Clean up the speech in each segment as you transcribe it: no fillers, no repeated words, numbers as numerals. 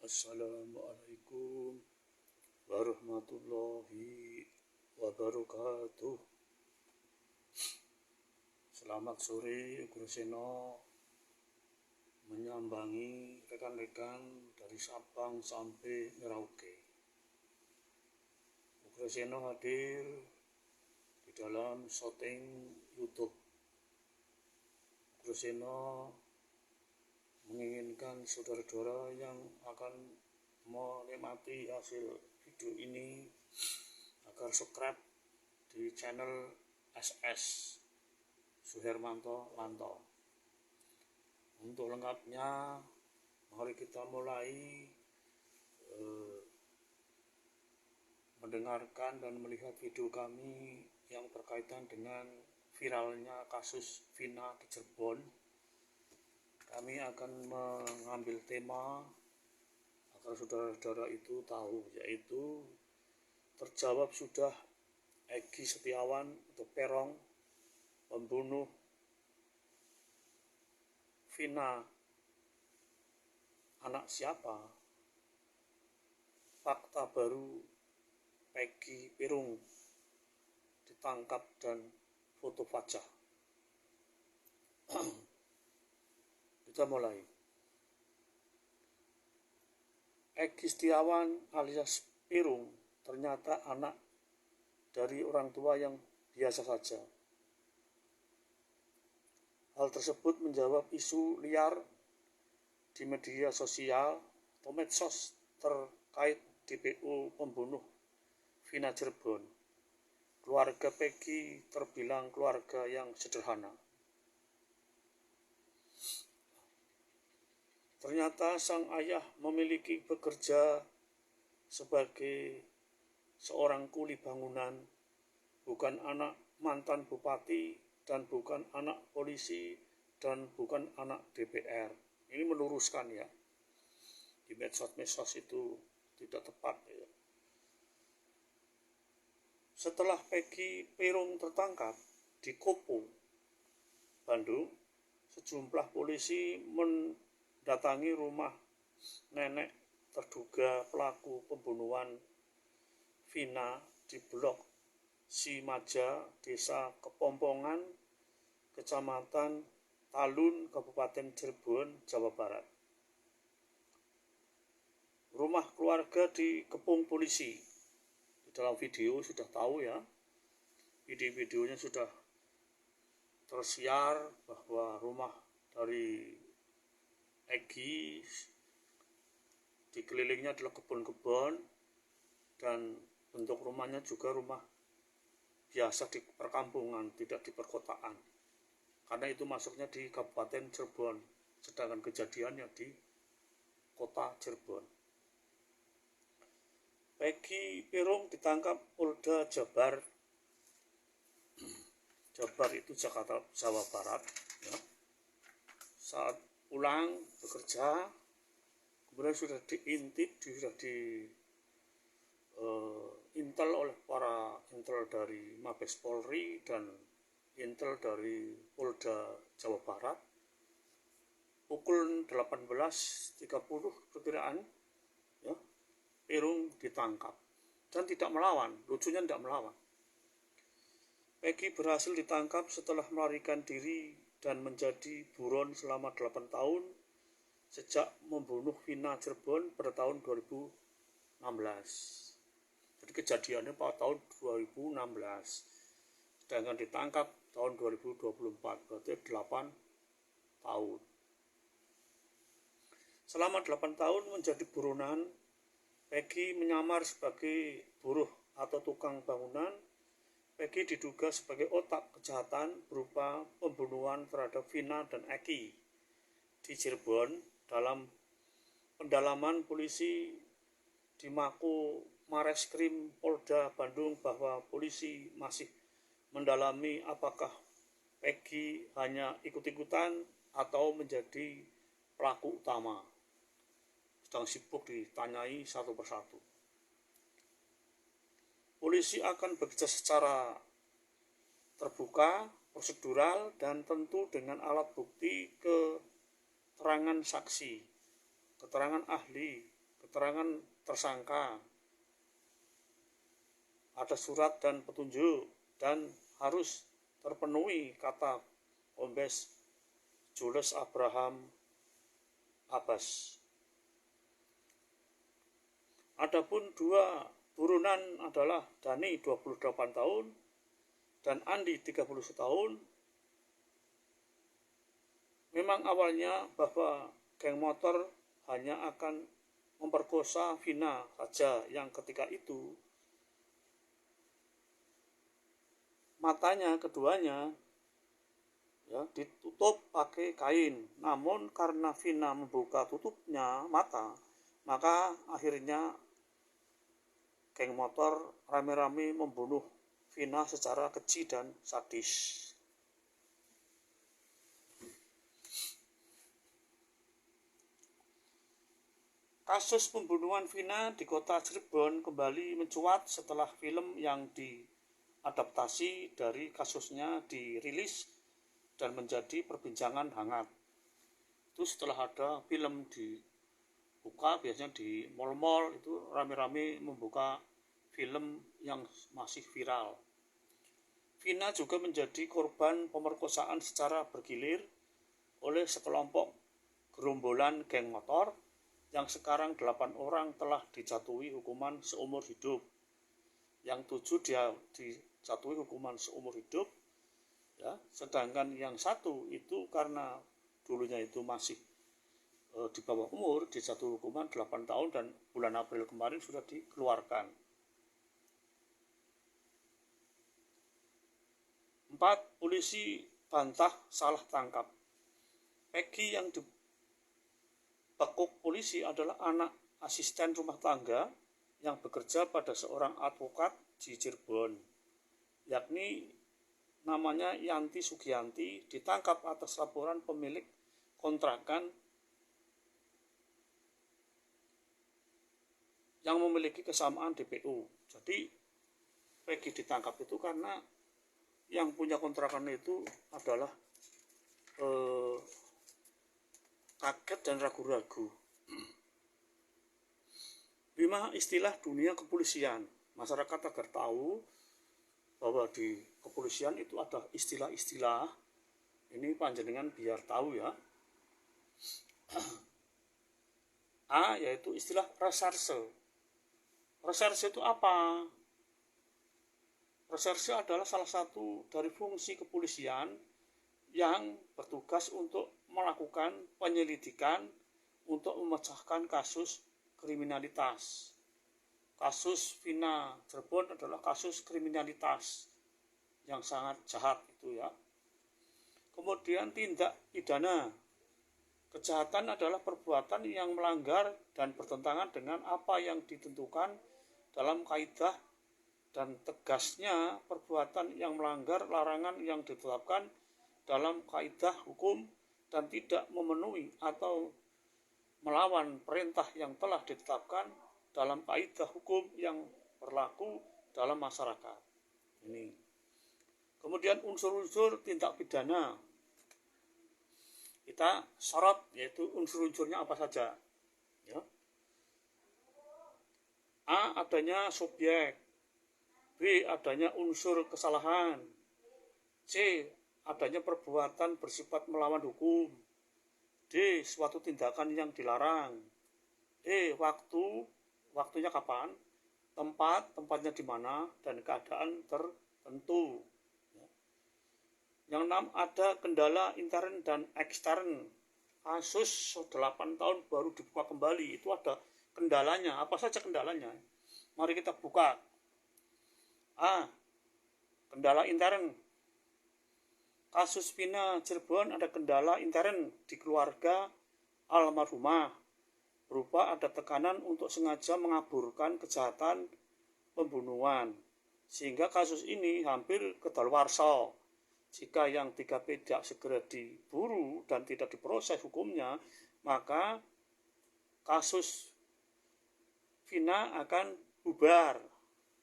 Assalamualaikum warahmatullahi wabarakatuh. Selamat sore Guru Seno, menyambangi rekan-rekan dari Sabang sampai Merauke. Guru Seno hadir di dalam syuting YouTube. Guru Seno menginginkan saudara-saudara yang akan menikmati hasil video ini agar subscribe di channel SS Suhermanto Lanto. Untuk lengkapnya, mari kita mulai mendengarkan dan melihat video kami yang berkaitan dengan viralnya kasus Vina di Cirebon. Kami akan mengambil tema agar saudara-saudara itu tahu, yaitu terjawab sudah Egy Setiawan atau Peron, pembunuh Vina anak siapa? Fakta baru Peggy Pirung ditangkap dan foto wajah. Kita mulai. Egy Setiawan alias Pirung ternyata anak dari orang tua yang biasa saja. Hal tersebut menjawab isu liar di media sosial atau medsos terkait DPO pembunuh Vina Cirebon. Keluarga Peggy terbilang keluarga yang sederhana. Ternyata sang ayah memiliki bekerja sebagai seorang kuli bangunan, bukan anak mantan bupati dan bukan anak polisi dan bukan anak DPR. Ini meluruskan ya, di medsos itu tidak tepat ya. Setelah Peggy Pirung tertangkap di Kopo, Bandung, sejumlah polisi mendatangi rumah nenek terduga pelaku pembunuhan Vina di Blok Simaja, Desa Kepompongan, Kecamatan Talun, Kabupaten Cirebon, Jawa Barat. Rumah keluarga dikepung polisi. Di dalam video sudah tahu ya, videonya sudah tersiar bahwa rumah dari Egy dikelilingnya adalah kebun-kebun dan bentuk rumahnya juga rumah biasa di perkampungan, tidak di perkotaan. Karena itu masuknya di Kabupaten Cirebon, sedangkan kejadiannya di Kota Cirebon. Peggy Pirung ditangkap Polda Jabar. Jabar itu Jakarta, Jawa Barat ya. Saat pulang bekerja, kemudian sudah diintip, sudah intel oleh para intel dari Mabes Polri dan intel dari Polda Jawa Barat. Pukul 18.30 perkiraan ya, Pirung ditangkap dan tidak melawan. Lucunya tidak melawan. Peggy berhasil ditangkap setelah melarikan diri dan menjadi buron selama 8 tahun sejak membunuh Vina Cirebon pada tahun 2016. Jadi kejadiannya pada tahun 2016, sedangkan ditangkap tahun 2024, berarti 8 tahun. Selama 8 tahun menjadi buronan, Peggy menyamar sebagai buruh atau tukang bangunan. Peggy diduga sebagai otak kejahatan berupa pembunuhan terhadap Vina dan Egy di Cirebon. Dalam pendalaman polisi di Mako Mareskrim Polda Bandung bahwa polisi masih mendalami apakah Peggy hanya ikut-ikutan atau menjadi pelaku utama. Sedang sibuk ditanyai satu persatu. Polisi akan bekerja secara terbuka, prosedural, dan tentu dengan alat bukti, keterangan saksi, keterangan ahli, keterangan tersangka, ada surat dan petunjuk, dan harus terpenuhi kata Kombes Jules Abraham Abbas. Adapun dua buronan adalah Dani 28 tahun dan Andi 31 tahun. Memang awalnya bahwa geng motor hanya akan memperkosa Vina saja, yang ketika itu matanya keduanya ditutup pakai kain. Namun karena Vina membuka tutupnya mata, maka akhirnya geng motor rame-rame membunuh Vina secara keji dan sadis. Kasus pembunuhan Vina di kota Cirebon kembali mencuat setelah film yang diadaptasi dari kasusnya dirilis dan menjadi perbincangan hangat. Itu setelah ada film dibuka, biasanya di mal-mal itu rame-rame membuka film yang masih viral. Vina juga menjadi korban pemerkosaan secara bergilir oleh sekelompok gerombolan geng motor yang sekarang 8 orang telah dijatuhi hukuman seumur hidup. Yang 7 dia dijatuhi hukuman seumur hidup, ya, sedangkan yang 1 itu karena dulunya itu masih di bawah umur, dijatuhi hukuman 8 tahun dan bulan April kemarin sudah dikeluarkan. 4. Polisi bantah salah tangkap. Peggy yang dibekuk polisi adalah anak asisten rumah tangga yang bekerja pada seorang advokat di Cirebon, yakni namanya Yanti Sugianti, ditangkap atas laporan pemilik kontrakan yang memiliki kesamaan DPO. Jadi Peggy ditangkap itu karena yang punya kontrakan itu adalah kaget dan ragu-ragu. 5. Istilah dunia kepolisian. Masyarakat agar tahu bahwa di kepolisian itu ada istilah-istilah. Ini panjenengan biar tahu ya. A, yaitu istilah reserse. Reserse itu apa? Reserse adalah salah satu dari fungsi kepolisian yang bertugas untuk melakukan penyelidikan untuk memecahkan kasus kriminalitas. Kasus Vina Cirebon adalah kasus kriminalitas yang sangat jahat itu ya. Kemudian tindak pidana. Kejahatan adalah perbuatan yang melanggar dan bertentangan dengan apa yang ditentukan dalam kaidah, dan tegasnya perbuatan yang melanggar larangan yang ditetapkan dalam kaidah hukum dan tidak memenuhi atau melawan perintah yang telah ditetapkan dalam kaidah hukum yang berlaku dalam masyarakat. Ini. Kemudian unsur-unsur tindak pidana. Kita sorot, yaitu unsur-unsurnya apa saja. Ya. A, adanya subjek. B, adanya unsur kesalahan. C, adanya perbuatan bersifat melawan hukum. D, suatu tindakan yang dilarang. E, waktunya kapan, tempatnya di mana, dan keadaan tertentu. Yang 6, ada kendala intern dan ekstern. Kasus 8 tahun baru dibuka kembali, itu ada kendalanya. Apa saja kendalanya? Mari kita buka. A, kendala intern. Kasus Vina Cirebon ada kendala intern di keluarga almarhumah, berupa ada tekanan untuk sengaja mengaburkan kejahatan pembunuhan, sehingga kasus ini hampir kedaluarsa. Jika yang 3P tidak segera diburu dan tidak diproses hukumnya, maka kasus Vina akan bubar,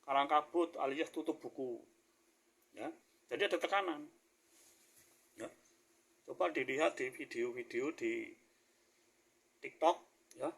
kalang kabut alias tutup buku. Ya, jadi ada tekanan. Ya, coba dilihat di video-video di TikTok, ya,